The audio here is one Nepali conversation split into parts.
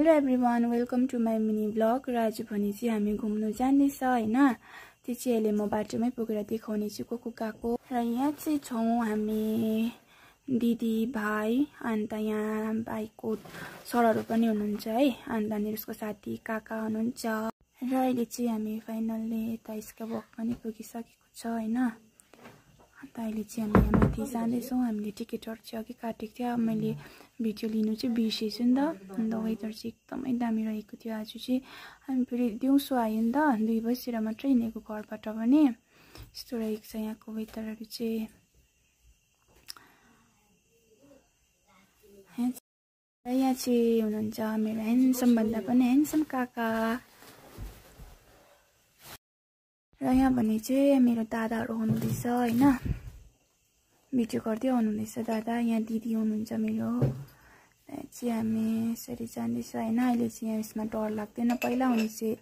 Hello everyone, welcome to my mini blog. र आज भने चाहिँ हामी घुम्नु जाँदैछ हैन। त्यो चाहिँ अहिले म बाटोमै पुगेर देखाउने छु को गएको। र यहाँ चाहिँ छौँ हामी दिदी भाइ अन्त यहाँ भाइको सरहरू पनि हुनुहुन्छ है, अन्त अनि उसको साथी काका हुनुहुन्छ। र अहिले चाहिँ हामी फाइनल्ली यता स्काइवक पनि पुगिसकेको छ हैन। अन्त अहिले चाहिँ हामी यहाँ माथि जाँदैछौँ। हामीले टिकटहरू चाहिँ अघि काटेको थियो, मैले भिडियो लिनु चाहिँ बिर्सेछु नि त। अन्त वेदर चाहिँ एकदमै दामी रहेको थियो। आज चाहिँ हामी फेरि दिउँसो आयो नि त, 2 बजीतिर मात्रै हिँडेको घरबाट पनि। यस्तो रहेको छ यहाँको वेदरहरू चाहिँ। र यहाँ चाहिँ हुनुहुन्छ मेरो ह्यान्डसम भन्दा पनि ह्यान्डसम काका। र यहाँ भने चाहिँ मेरो दादाहरू हुनुहुँदैछ हैन, भिडियो गर्दै आउनुहुँदैछ दादा। यहाँ दिदी हुनुहुन्छ मेरो। चाहिँ हामी यसरी जाँदैछ हैन। अहिले चाहिँ यहाँ यसमा डर लाग्दैन, पहिला हुने चाहिँ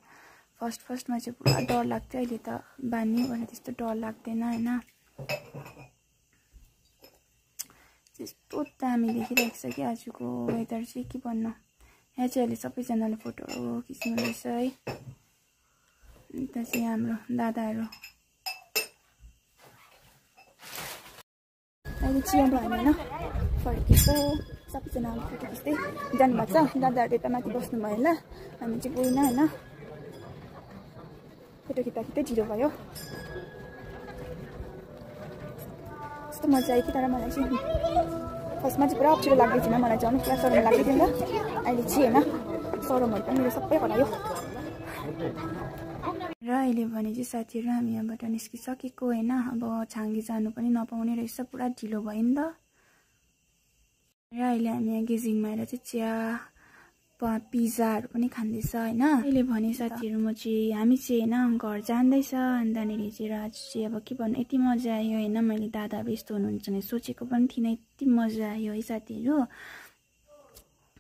फर्स्टमा चाहिँ पुरा डर लाग्थ्यो, अहिले त बानी भने त्यस्तो डर लाग्दैन हैन। त्यस्तो दामी देखिरहेको छ कि आजको वेदर चाहिँ के भन्नु। यहाँ चाहिँ अहिले सबैजनाले फोटोहरू खिच्नुहुँदैछ है। अन्त चाहिँ हाम्रो दादाहरू अहिले चाहिँ अब हामी होइन फर्केको, सबैजनाले फोटो खिच्दै जानुभएको छ। दादाहरू यता माथि बस्नुभयो होला, हामी चाहिँ गएन होइन। फोटो खिच्दा ढिलो भयो। कस्तो मजा आयो कि, तर मलाई चाहिँ फर्स्टमा चाहिँ पुरा अप्ठ्यारो लाग्दै थिएन, मलाई चाहिँ पुरा सरम लाग्दै थियो नि त। अहिले चाहिँ होइन सरमहरू पनि मेरो सबै हरायो। र अहिले भने चाहिँ साथीहरू हामी यहाँबाट निस्किसकेको होइन। अब छाङ्गी जानु पनि नपाउने रहेछ, पुरा ढिलो भयो नि त। र अहिले हामी यहाँ गेजिङमा आएर चाहिँ चिया पिज्जाहरू पनि खाँदैछ होइन। अहिले भने साथीहरू हामी चाहिँ होइन घर जाँदैछ। अनि त्यहाँनिर चाहिँ आज चाहिँ अब के भन्नु, यति मजा आयो होइन। मैले दादाहरू यस्तो हुनुहुन्छ भने सोचेको पनि थिइनँ, यति मजा आयो है साथीहरू।